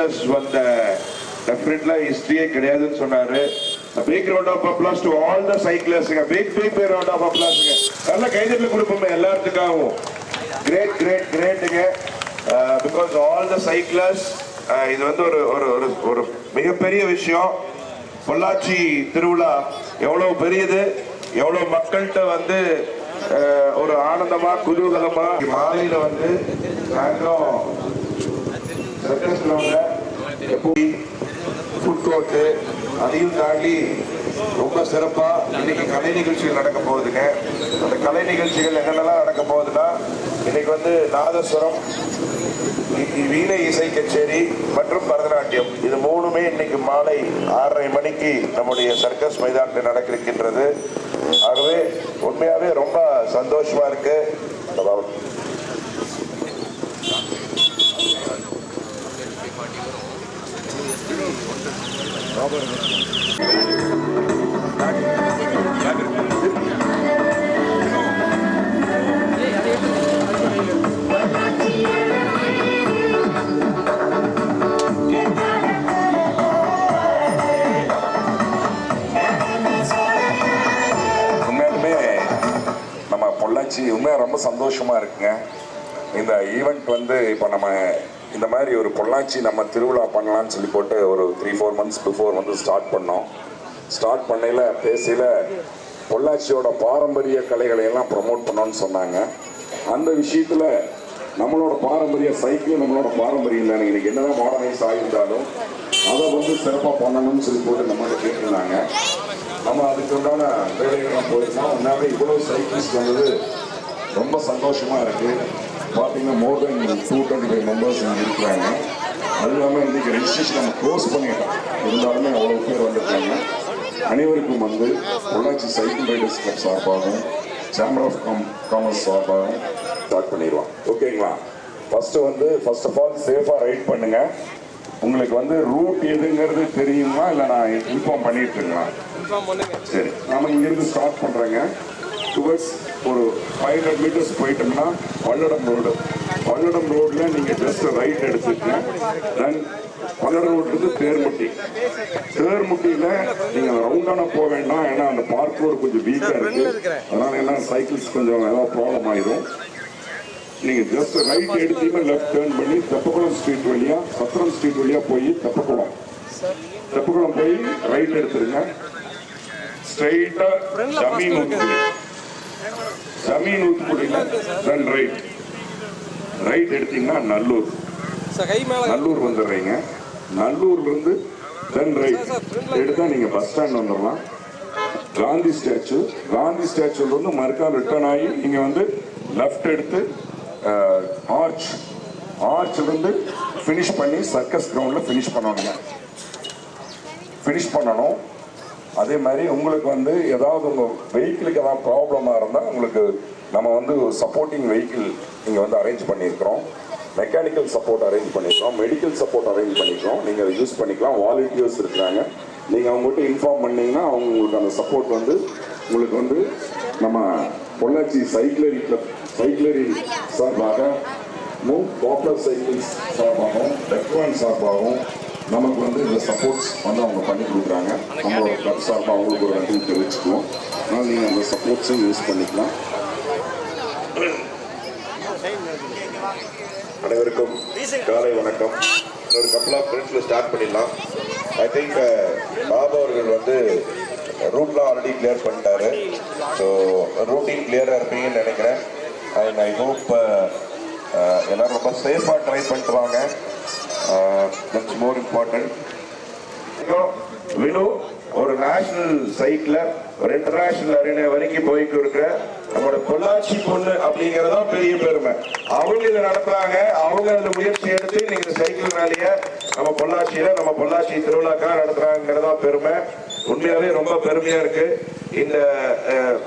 cyclists வந்த டெஃபினெட்லா ஹிஸ்டரியே கிடையாதுன்னு சொன்னாரு. A big round of applause to all the cyclists. A big round of applause. நல்ல கைதட்டல் கொடுப்போமே எல்லாத்துக்காகவும். Great because all the cyclists இது வந்து ஒரு மிகப்பெரிய விஷயம். பொள்ளாச்சி திருவிழா எவ்வளவு பெரியது, எவ்வளவு மக்கள்கிட்ட வந்து ஒரு ஆனந்தமா குதூகலமா மாலையில வந்து நாங்களும் சர்க்கஸ் கிரவுண்ட்ல ஃபுட் கோர்ட்டு அதையும் தாண்டி ரொம்ப சிறப்பா இன்னைக்கு கலை நிகழ்ச்சிகள் நடக்க போகுதுங்க. அந்த கலை நிகழ்ச்சிகள் என்னென்னலாம் நடக்க போகுதுன்னா இன்னைக்கு வந்து நாதஸ்வரம், வீணை இசை கச்சேரி மற்றும் பரதநாட்டியம், இது மூணுமே இன்னைக்கு மாலை 6:30 மணிக்கு நம்முடைய சர்க்கஸ் மைதானத்தில் நடக்க இருக்கின்றது. ஆகவே உண்மையாவே ரொம்ப சந்தோஷமா இருக்கு. பொள்ளாச்சி உண்மையாக ரொம்ப சந்தோஷமாக இருக்குங்க. இந்த ஈவெண்ட் வந்து இப்போ நம்ம இந்த மாதிரி ஒரு பொள்ளாச்சி நம்ம திருவிழா பண்ணலான்னு சொல்லி போட்டு ஒரு 3-4 months பிஃபோர் வந்து ஸ்டார்ட் பண்ணோம். ஸ்டார்ட் பண்ணையில் பேசையில் பொள்ளாச்சியோட பாரம்பரிய கலைகளை எல்லாம் ப்ரமோட் பண்ணோன்னு சொன்னாங்க. அந்த விஷயத்தில் நம்மளோட பாரம்பரிய சைக்கிள் நம்மளோட பாரம்பரியம் தானே, இன்னைக்கு என்னதான் மாடர்னைஸ் ஆகியிருந்தாலும் அதை வந்து சிறப்பாக பண்ணணும்னு சொல்லி போட்டு நம்மகிட்ட கேட்டிருந்தாங்க. நம்ம அதுக்கு உண்டான வேலைகள்லாம் போயிருந்தோம். உண்மையாவே இவ்வளோ சைக்கிள்ஸ் வந்தது ரொம்ப சந்தோஷமாக இருக்குது. பார்த்தீங்கன்னா மோர் தென் 225 மெம்பர்ஸ் இங்கே இருக்கிறாங்க. அது இல்லாமல் இன்றைக்கி ரெஜிஸ்ட்ரேஷன் நம்ம க்ளோஸ் பண்ணிட்டோம், இருந்தாலுமே அவ்வளோ பேர் வந்திருக்காங்க. அனைவருக்கும் வந்து பொள்ளாச்சி சைக்கிள் ரைடர்ஸ் கிளப் சார்பாகவும் சேம்பர் ஆஃப் காமர்ஸ் சார்பாகவும் ஸ்டார்ட் பண்ணிடுவோம். ஓகேங்களா? ஃபர்ஸ்ட் ஆஃப் ஆல் சேஃபாக ரைட் பண்ணுங்கள். உங்களுக்கு வந்து ரூட் எதுங்கிறது தெரியுமா இல்லை நான் இன்ஃபார்ம் பண்ணிட்டுருங்களா? சரி, நம்ம இங்கிருந்து ஸ்டார்ட் பண்ணுறேங்க. டுவர்ட்ஸ் ஒரு 500 meters போயிட்டோம்னா பல்லடம் ரோடில் நீங்கள் ஜஸ்ட் ரைட் எடுத்துக்கங்க. தென் பல்லடம் ரோட்லேருந்து தேர்முட்டியில் நீங்கள் ரவுண்டான போக வேண்டாம், ஏன்னா அந்த பார்க் ரோடு கொஞ்சம் வீக்காக இருக்குது. அதனால் என்ன சைக்கிள்ஸ் கொஞ்சம் ஏதாவது ப்ராப்ளம் ஆயிடும். நீங்கள் ஜஸ்ட் ரைட் எடுத்தீங்கன்னா லெஃப்ட் டேர்ன் பண்ணி தெப்பக்குளம் ஸ்ட்ரீட் வழியாக சத்திரம் ஸ்ட்ரீட் வழியாக போய் தெப்பக்குளம் போய் ரைட் எடுத்துருங்க. ஸ்ட்ரெயிட்டா ஜமீன் ஊத்துக்குடியில தென் ரைட் எடுத்தீங்கன்னா நல்லூர் வந்துடுறீங்க. நல்லூர்ல இருந்து தென் ரைட் எடுத்தா நீங்க பஸ் ஸ்டாண்ட் வந்துடலாம். காந்தி ஸ்டாச்சுல இருந்து மறுக்கால் ரிட்டர்ன் ஆகி நீங்க வந்து லெஃப்ட் எடுத்து ஆர்ச்ல இருந்து ஃபினிஷ் பண்ணி சர்க்கஸ் கிரவுண்ட்ல ஃபினிஷ் பண்ணணும். அதே மாதிரி உங்களுக்கு வந்து ஏதாவது உங்கள் வெஹிக்கிளுக்கு ஏதாவது ப்ராப்ளமாக இருந்தால் உங்களுக்கு நம்ம வந்து சப்போர்ட்டிங் வெஹிக்கிள் இங்கே வந்து அரேஞ்ச் பண்ணியிருக்கிறோம். மெக்கானிக்கல் சப்போர்ட் அரேஞ்ச் பண்ணியிருக்கோம், மெடிக்கல் சப்போர்ட் அரேஞ்ச் பண்ணியிருக்கோம். நீங்கள் அதை யூஸ் பண்ணிக்கலாம். வாலண்டியர்ஸ் இருக்கிறாங்க. நீங்கள் அவங்ககிட்ட இன்ஃபார்ம் பண்ணிங்கன்னா அவங்க உங்களுக்கு அந்த சப்போர்ட் வந்து உங்களுக்கு வந்து நம்ம பொள்ளாச்சி சைக்கிளரி சார்பாக பாப்புலர் சைக்கிள்ஸ் சார்பாகவும் ரெக்வான் சார்பாகவும் நமக்கு வந்து இந்த சப்போர்ட்ஸ் வந்து அவங்க பண்ணி கொடுக்குறாங்க. நம்மளோட கிளப் சார்பாக அவங்களுக்கு ஒரு நன்றி தெரிவிச்சுக்குவோம். அதனால் நீங்கள் அந்த சப்போர்ட்ஸும் யூஸ் பண்ணிக்கலாம். அனைவருக்கும் காலை வணக்கம். ஒரு கப்பல் ஆஃப் மினிட்ஸில் ஸ்டார்ட் பண்ணிடலாம். ஐ திங்க் பாபா அவர்கள் வந்து ரூட்லாம் ஆல்ரெடி கிளியர் பண்ணிட்டாரு. ஸோ ரூட்டிங் கிளியராக இருப்பீங்கன்னு நினைக்கிறேன். அண்ட் ஐ ஹோப் எல்லோரும் ரொம்ப சேஃபாக ட்ரை பண்ணிட்டு வாங்க. That's more important. வினு ஒரு நேஷனல் சைக்கிளர், ஒரு இன்டர்நேஷனல் அரேனா வரைக்கும் போயிட்டு இருக்கிற நம்மளோட பொள்ளாச்சி பொண்ணு அப்படிங்கறதா பெரிய பெருமை. அவங்க இதை நடத்துறாங்க, அவங்க அந்த முயற்சி எடுத்து நீங்க சைக்கிள் ரேலிய நம்ம பொள்ளாச்சி திருவிழாக்காக நடத்துறாங்கிறதா பெருமை. உண்மையாவே ரொம்ப பெருமையா இருக்கு.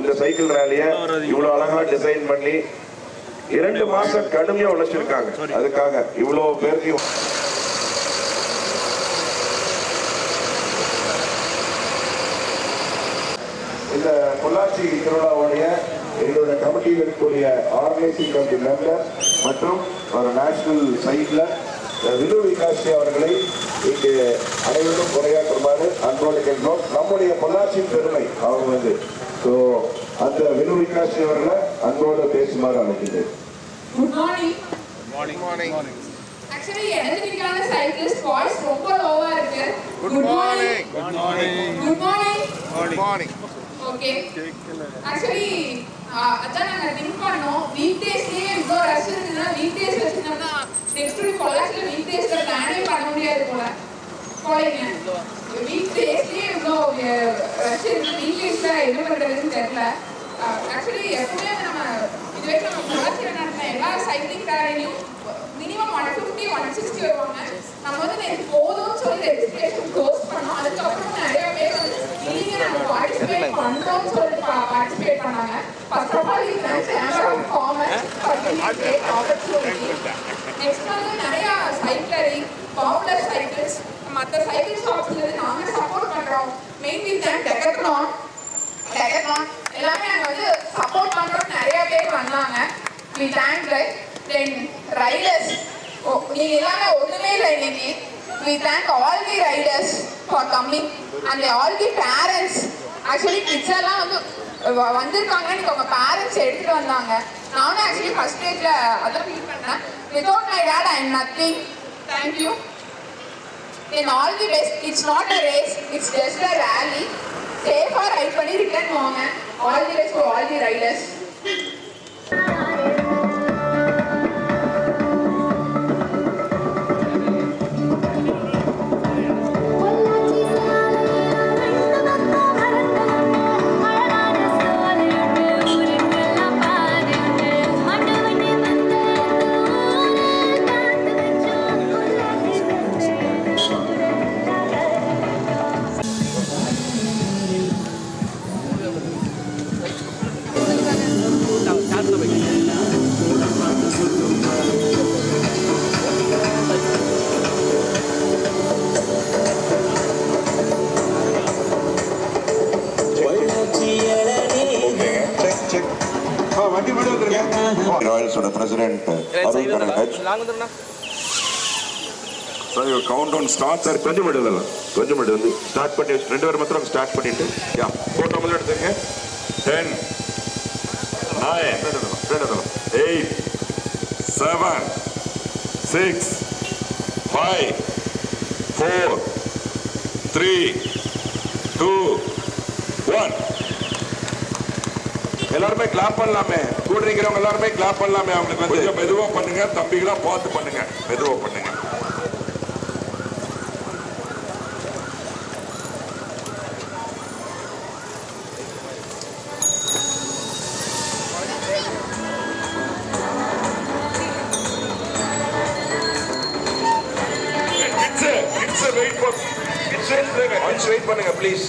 இந்த சைக்கிள் ரேலிய இவ்வளவு அழகா டிசைன் பண்ணி 2 மாசம் கடுமையா உழைச்சிருக்காங்க. அதுக்காக இவ்வளவு பேருக்கையும் இந்த பொள்ளாச்சி திருவிழாவுடைய எங்களுடைய கமிட்டியில் இருக்கக்கூடிய ஆர்கனைசிங் கமிட்டி மெம்பர் மற்றும் ஒரு நேஷனல் சைட்ல வினு விகாஷி அவர்களை இங்கு அனைவரும் உரையாற்றுமாறு அன்போடு கேட்கிறோம். நம்முடைய பொள்ளாச்சியின் பெருமை அவங்க வந்து ஸோ அந்த வினு விகாஷி அவர்களை அன்போடு பேசுமாறு அழைக்கிறேன். Good morning. ஆக்சுவலி எனர்ஜெட்டிக்கான சைக்கிளிஸ்ட் வாய்ஸ் ரொம்ப லோவா இருக்கு. Good morning. Good morning. Okay. Actually அதான் நாங்க திங்க் பண்ணோம் வீக் டேஸ்லயே இவ்வளோ ரஷ் இருக்குன்னா வீக் டேஸ் வச்சுருந்தோம்னா நெக்ஸ்ட் வீக் பொள்ளாச்சியில் வீக் டேஸ்ல பிளானே பண்ண முடியாது போல. போலீங்க வீக் டேஸ்லயே இவ்வளோ ரஷ் இருக்கு வீக் டேஸ்ல என்ன பண்றதுன்னு தெரியல. ஆக்சுவலி எப்பவுமே நம்ம இது வரைக்கும் நம்ம பொள்ளாச்சியில் நடத்தின எல்லா சைக்கிளிங் ரேலியும் மினிமம் 150 160 வருவாங்க. நம்ம வந்து நேற்று போதும்னு சொல்லி ரெஜிஸ்ட்ரேஷன் க்ளோஸ் பண்ணோம். அதுக்கப்புறம் நிறைய பேர் வந்து நீங்க நம்ம பார்ட்டிசிபேட் பண்றோம்னு சொல்லி பார்ட்டிசிபேட் பண்ணாங்க. ஃபர்ஸ்ட் ஆஃப் ஆல் இது காமன் ஆப்பர்ச்சுனிட்டி. நெக்ஸ்ட் வந்து நிறைய சைக்கிளிங் பாப்புலர் சைக்கிள்ஸ் மற்ற சைக்கிள் ஷாப்ஸ்ல இருந்து நாங்க சப்போர்ட் பண்றோம். மெயின்லி டெக்கத்லான் எல்லாமே நாங்கள் வந்து சப்போர்ட் பண்றோம். நிறைய பேர் வந்தாங்க. we thank then riders. நீங்க எல்லாமே ஒண்ணுமே இல்லை இன்னைக்கு. we thank all the riders for coming and all the parents. Actually kids எல்லாம் வந்து வந்திருக்காங்க. இன்னைக்கு உங்க பேரண்ட்ஸ் எடுத்துட்டு வந்தாங்க. நானும் ஆக்சுவலி ஃபர்ஸ்ட் ஸ்டேஜ்ல அதான் ஃபீல் பண்ணேன். without my dad I am nothing. thank you in all the best. it's not a race, it's just a rally. சேஃபா ரைட் பண்ணி ரிட்டர்ன் போங்க. All the best to all the riders. ராயல்ஸோட president Arun Kanagaraj sir your countdown start. Sir கொஞ்சம் மட்டும் வந்து start பண்ணி ரெண்டு பேர் மாத்திரம் ஸ்டார்ட் பண்ணிட்டு யா போட்டோ முதல்ல எடுத்துங்க. 10 9 8 7 6 5 4 3 2 1. எல்லாருமே கிளாப் பண்ணலாமே. கூட இருக்கிறவங்க எல்லாருமே கிளாப் பண்ணலாமே. அவங்களுக்கு வந்து கொஞ்சம் மெதுவா பண்ணுங்க தம்பிகளா, பார்த்து பண்ணுங்க, மெதுவா பண்ணுங்க. வெயிட் பண்ணுங்க ப்ளீஸ்.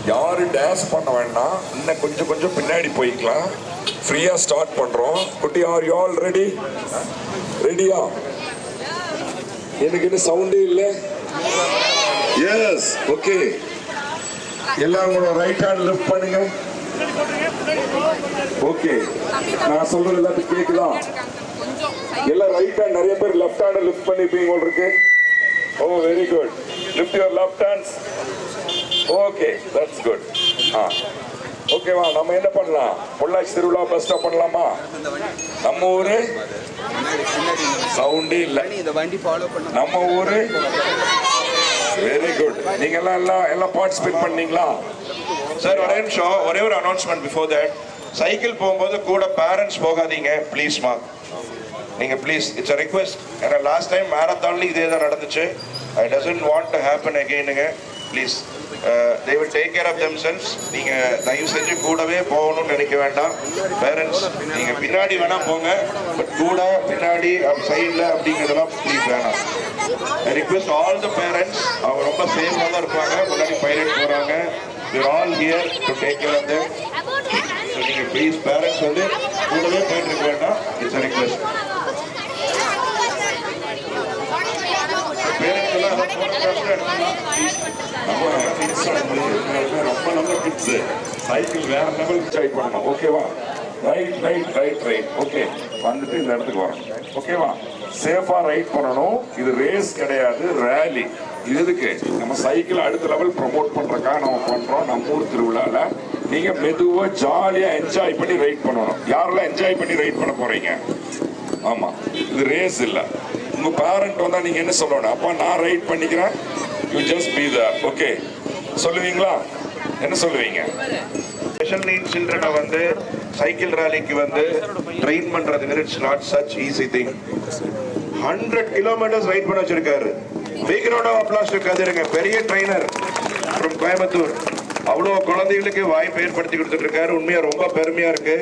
யாரு டேஷ் பண்ண வேண்டாம், இன்னும் கொஞ்சம் பின்னாடி போய்க்கலாம். ஃப்ரீயா ஸ்டார்ட் பண்றோம். குட்டி ஆர் யூ ஆல் ரெடியா? எனக்கு இன்னும் சவுண்டே இல்ல. S okay. எல்லாம் உங்களோட ரைட் ஹேண்ட் லிஃப்ட் பண்ணுங்க. ஓகே, நான் சொல்றது எல்லாத்துக்கும் கேக்குதா? எல்லாம் ரைட் ஹேண்ட், நிறைய பேர் லெஃப்ட் ஹேண்ட் லிஃப்ட் பண்ணிப்பீங்க போல இருக்கு. Oh very good. Lift your left hands. Okay that's good. ஓகேவா, நம்ம என்ன பண்ணலாம்? பொள்ளாச்சி திருவிழா பெஸ்டா பண்ணலாமா? நம்ம ஊரு சவுண்டே இல்ல. நம்ம ஊரு வெரி குட். நீங்க எல்லாம் பார்ட்டிசிபேட் பண்ணீங்களா? சார் ஒரே நிமிஷம், ஒரே ஒரு அனௌன்ஸ்மெண்ட் பிஃபோர் தட். சைக்கிள் போகும்போது கூட பேரண்ட்ஸ் போகாதீங்க ப்ளீஸ்மா. நீங்க ப்ளீஸ், இட்ஸ் அ ரிக்வெஸ்ட். ஏன்னா லாஸ்ட் டைம் மேரத்தான்ல இதே தான் நடந்துச்சு. I doesn't want to happen அகெயினுங்க. Please they will take care of themselves. நீங்க தயவு செஞ்சு கூடவே போகணும்னு நினைக்க வேண்டாம். பேரண்ட்ஸ் நீங்க பின்னாடி வேணா போங்க, பட் கூட பின்னாடி சைடில் அப்படிங்கிறதெல்லாம் ப்ளீஸ் வேணாம். I request all the parents. அவங்க ரொம்ப சேஃபாக தான் இருப்பாங்க. முன்னாடி பைலட் போகிறாங்க. we're all here to take care of them. So நீங்கள் ப்ளீஸ் பேரண்ட்ஸ் வந்து கூடவே போயிட்டு இருக்க வேண்டாம். It's a request. பேரண்ட்ஸ் எல்லாம் ரொம்ப நல்ல கிட்ஸ். சைக்கிள் வேற லெவல் என்ஜாய் பண்ணணும். ஓகேவா? Right okay. வந்துட்டு இந்த இடத்துக்கு வரோம். ஓகேவா? சேஃபா ரைட் பண்ணணும். இது ரேஸ் கிடையாது, ரேலி. இது எதுக்கு? நம்ம சைக்கிள் அடுத்த லெவல் ப்ரமோட் பண்றதுக்காக நம்ம பண்றோம் நம்ம ஊர் திருவிழால. நீங்க மெதுவா ஜாலியா என்ஜாய் பண்ணி ரைட் பண்ணணும். யாரெல்லாம் என்ஜாய் பண்ணி ரைட் பண்ண போறீங்க? ஆமா, இது ரேஸ் இல்ல. உங்க பேரண்ட் வந்தா நீங்க என்ன சொல்லணும்? அப்பா நான் ரைட் பண்ணிக்கிறேன், you just be there. Okay சொல்லுவீங்களா? என்ன சொல்லுவீங்க? ஸ்பெஷல் நீட் சில்ட்ரனை வந்து சைக்கிள் ராலிக்கு வந்து ட்ரெயின் பண்றதுங்கிறது it's not such easy thing. 100 kilometres ride பண்ண வச்சிருக்காரு. Big round of applause to கதிருங்க. பெரிய ட்ரெயினர் ஃப்ரம் கோயம்புத்தூர். அவ்வளோ குழந்தைகளுக்கு வாய்ப்பு ஏற்படுத்தி கொடுத்துட்டு இருக்காரு. உண்மையா ரொம்ப பெருமையா இருக்கு.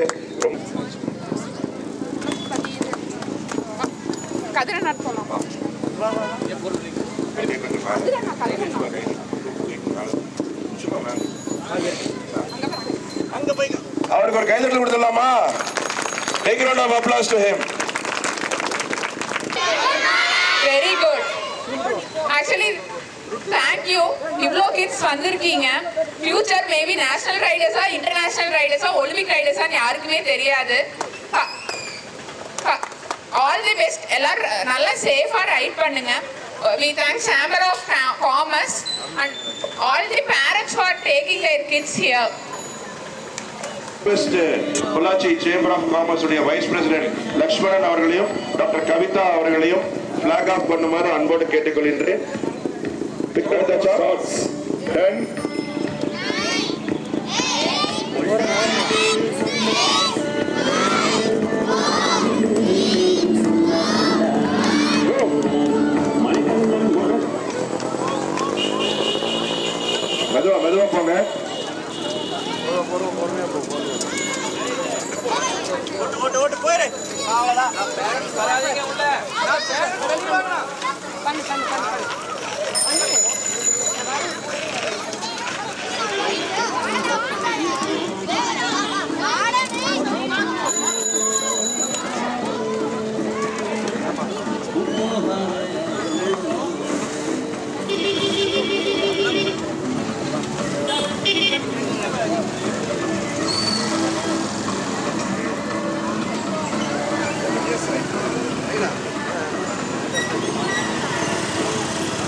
அவருக்கு ஒரு கைதட்டல் கொடுத்துடலாமா? Big round of applause to him. Very good. Actually, thank you. இவ்ளோ கிட்ஸ் வந்திருக்கீங்க. ஃபியூச்சர் மேபி நேஷனல் ரைடர்ஸா, இன்டர்நேஷனல் ரைடர்ஸா, ஒலிம்பிக் ரைடர்ஸா யாருக்குமே தெரியாது. All the best. எல்லாரும் நல்லா சேஃபா ரைட் பண்ணுங்க. We thank Chamber of Commerce and all the parents for taking their kids here. Pollachi Chamber of Commerce உடைய வைஸ் பிரசிடென்ட் லக்ஷ்மணன் அவர்களையும் டாக்டர் கவிதா அவர்களையும் பிளாக் ஆஃப் பண்ணுமாறு அன்போடு கேட்டுக்கொள்கின்றேன். Picture the shots. 10